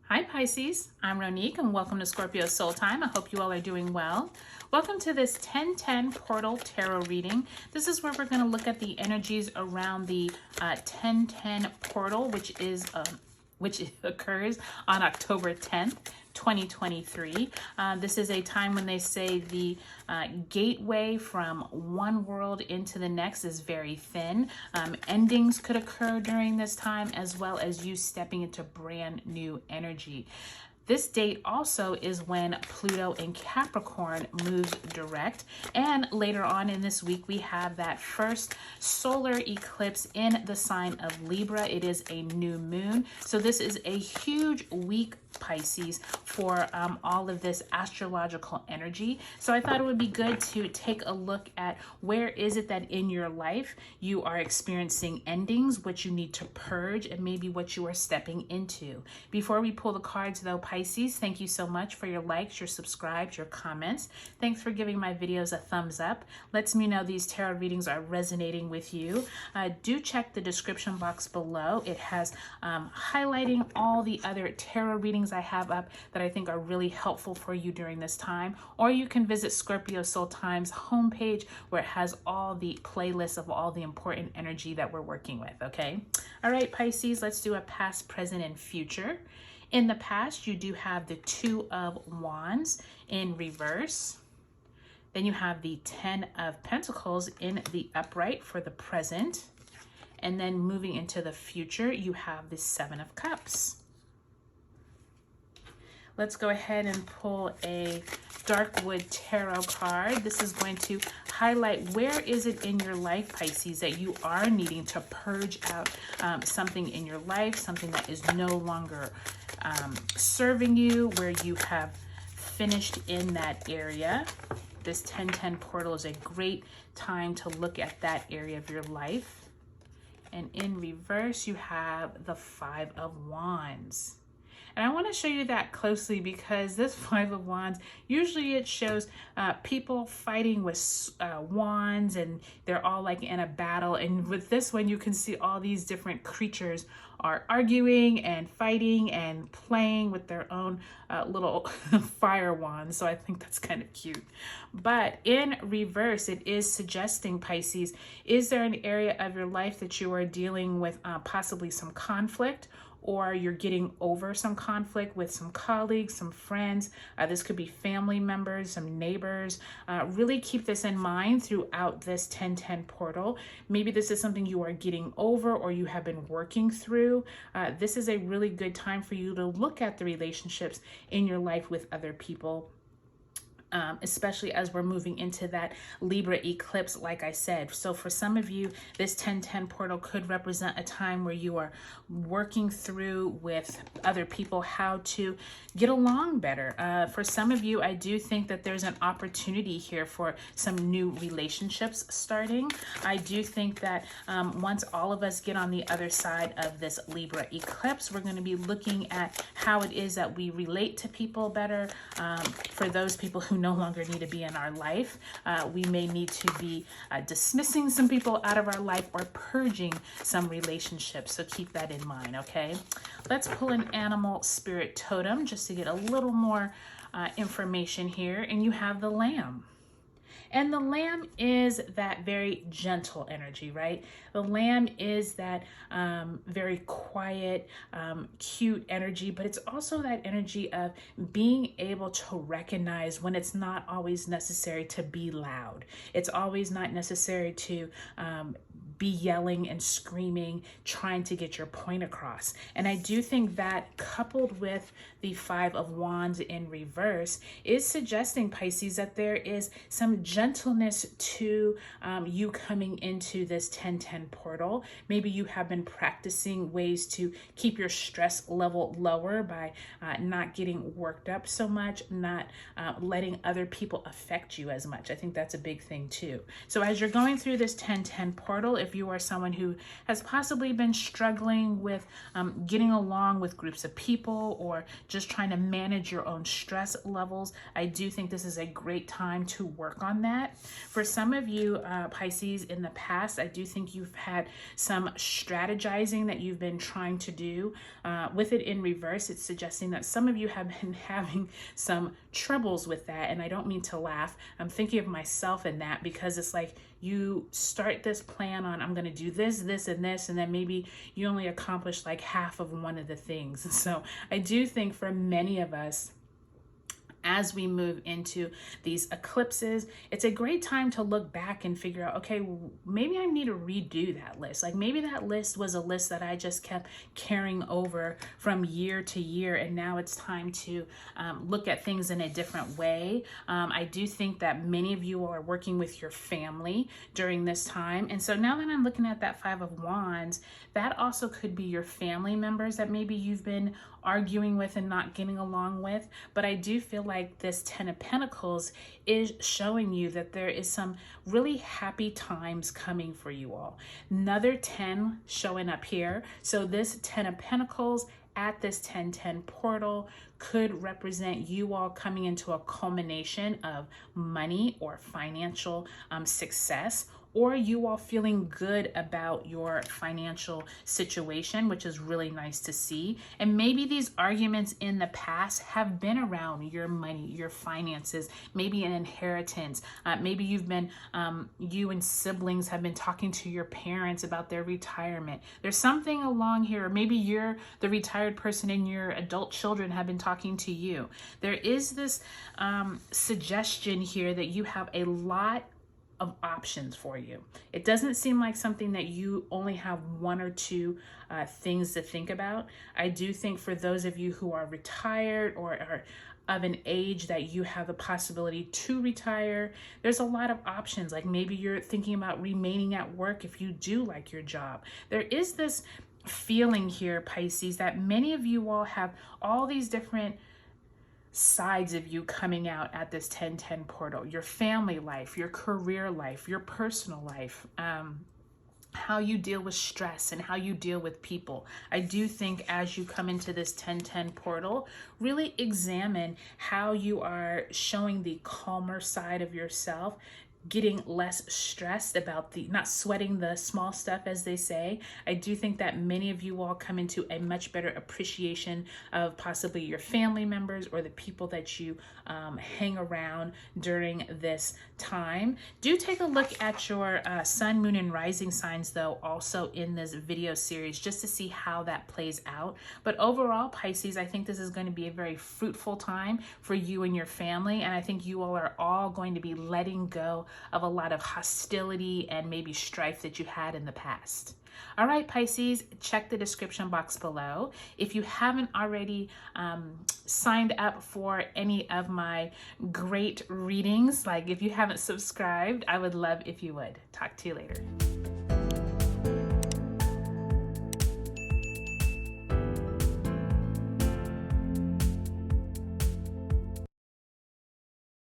Hi Pisces, I'm Ronique and welcome to Scorpio Soul Time. I hope you all are doing well. Welcome to this 1010 Portal Tarot reading. This is where we're going to look at the energies around the 1010 Portal, which occurs on October 10th, 2023. This is a time when they say the gateway from one world into the next is very thin. Endings could occur during this time, as well as you stepping into brand new energy. This date also is when Pluto in Capricorn moves direct. And later on in this week, we have that first solar eclipse in the sign of Libra. It is a new moon. So this is a huge week, Pisces, for all of this astrological energy. So I thought it would be good to take a look at where is it that in your life you are experiencing endings, what you need to purge, and maybe what you are stepping into. Before we pull the cards though, Pisces, thank you so much for your likes, your subscribes, your comments. Thanks for giving my videos a thumbs up. Lets me know these tarot readings are resonating with you. Do check the description box below. It has highlighting all the other tarot readings I have up that I think are really helpful for you during this time. Or you can visit Scorpio Soul Time's homepage where it has all the playlists of all the important energy that we're working with, okay? All right, Pisces, let's do a past, present, and future. In the past, you do have the Two of Wands in reverse. Then you have the Ten of Pentacles in the upright for the present. And then moving into the future, you have the Seven of Cups. Let's go ahead and pull a Darkwood Tarot card. This is going to highlight where is it in your life, Pisces, that you are needing to purge out something in your life, something that is no longer serving you, where you have finished in that area. This 1010 portal is a great time to look at that area of your life. And in reverse, you have the Five of Wands. And I want to show you that closely because this Five of Wands, usually it shows people fighting with wands, and they're all like in a battle. And with this one, you can see all these different creatures are arguing and fighting and playing with their own little fire wands. So I think that's kind of cute. But in reverse, it is suggesting, Pisces, is there an area of your life that you are dealing with possibly some conflict, or you're getting over some conflict with some colleagues, some friends. This could be family members, some neighbors. Really keep this in mind throughout this 1010 portal. Maybe this is something you are getting over or you have been working through. This is a really good time for you to look at the relationships in your life with other people. Especially as we're moving into that Libra eclipse, like I said. So for some of you, this 1010 portal could represent a time where you are working through with other people how to get along better. For some of you, I do think that there's an opportunity here for some new relationships starting. I do think that once all of us get on the other side of this Libra eclipse, we're going to be looking at how it is that we relate to people better. For those people who no longer need to be in our life, we may need to be dismissing some people out of our life or purging some relationships. So keep that in mind, okay? Let's pull an animal spirit totem just to get a little more information here. And you have the Lamb. And the Lamb is that very gentle energy, right? The Lamb is that very quiet, cute energy, but it's also that energy of being able to recognize when it's not always necessary to be loud. It's always not necessary to be yelling and screaming, trying to get your point across. And I do think that coupled with the Five of Wands in reverse is suggesting, Pisces, that there is some gentleness to you coming into this 1010 portal. Maybe you have been practicing ways to keep your stress level lower by not getting worked up so much, not letting other people affect you as much. I think that's a big thing too. So as you're going through this 1010 portal, if you are someone who has possibly been struggling with getting along with groups of people or just trying to manage your own stress levels, I do think this is a great time to work on that. For some of you, Pisces, in the past, I do think you've had some strategizing that you've been trying to do. With it in reverse, it's suggesting that some of you have been having some troubles with that. And I don't mean to laugh. I'm thinking of myself in that, because it's like you start this plan on, I'm going to do this, this, and this, and then maybe you only accomplish like half of one of the things. So I do think for many of us, as we move into these eclipses, it's a great time to look back and figure out, okay, maybe I need to redo that list. Like maybe that list was a list that I just kept carrying over from year to year, and now it's time to look at things in a different way. I do think that many of you are working with your family during this time. And so now that I'm looking at that Five of Wands, that also could be your family members that maybe you've been arguing with and not getting along with. But I do feel like this Ten of Pentacles is showing you that there is some really happy times coming for you all. Another 10 showing up here. So this 10 of Pentacles at this 10-10 portal could represent you all coming into a culmination of money or financial success, or you all feeling good about your financial situation, which is really nice to see. And maybe these arguments in the past have been around your money, your finances, maybe an inheritance. Maybe you've been, you and siblings have been talking to your parents about their retirement. There's something along here. Maybe you're the retired person and your adult children have been talking to you. There is this suggestion here that you have a lot of options for you. It doesn't seem like something that you only have one or two things to think about. I do think for those of you who are retired or are of an age that you have the possibility to retire, there's a lot of options. Like maybe you're thinking about remaining at work if you do like your job. There is this feeling here, Pisces, that many of you all have all these different sides of you coming out at this 10-10 portal. Your family life, your career life, your personal life, how you deal with stress and how you deal with people. I do think as you come into this 10-10 portal, really examine how you are showing the calmer side of yourself, getting less stressed about not sweating the small stuff, as they say. I do think that many of you all come into a much better appreciation of possibly your family members or the people that you hang around during this time. Do take a look at your sun, moon, and rising signs, though, also in this video series, just to see how that plays out. But overall, Pisces, I think this is going to be a very fruitful time for you and your family. And I think you all are all going to be letting go of a lot of hostility and maybe strife that you had in the past. All right, Pisces, check the description box below. If you haven't already signed up for any of my great readings, like if you haven't subscribed, I would love if you would. Talk to you later.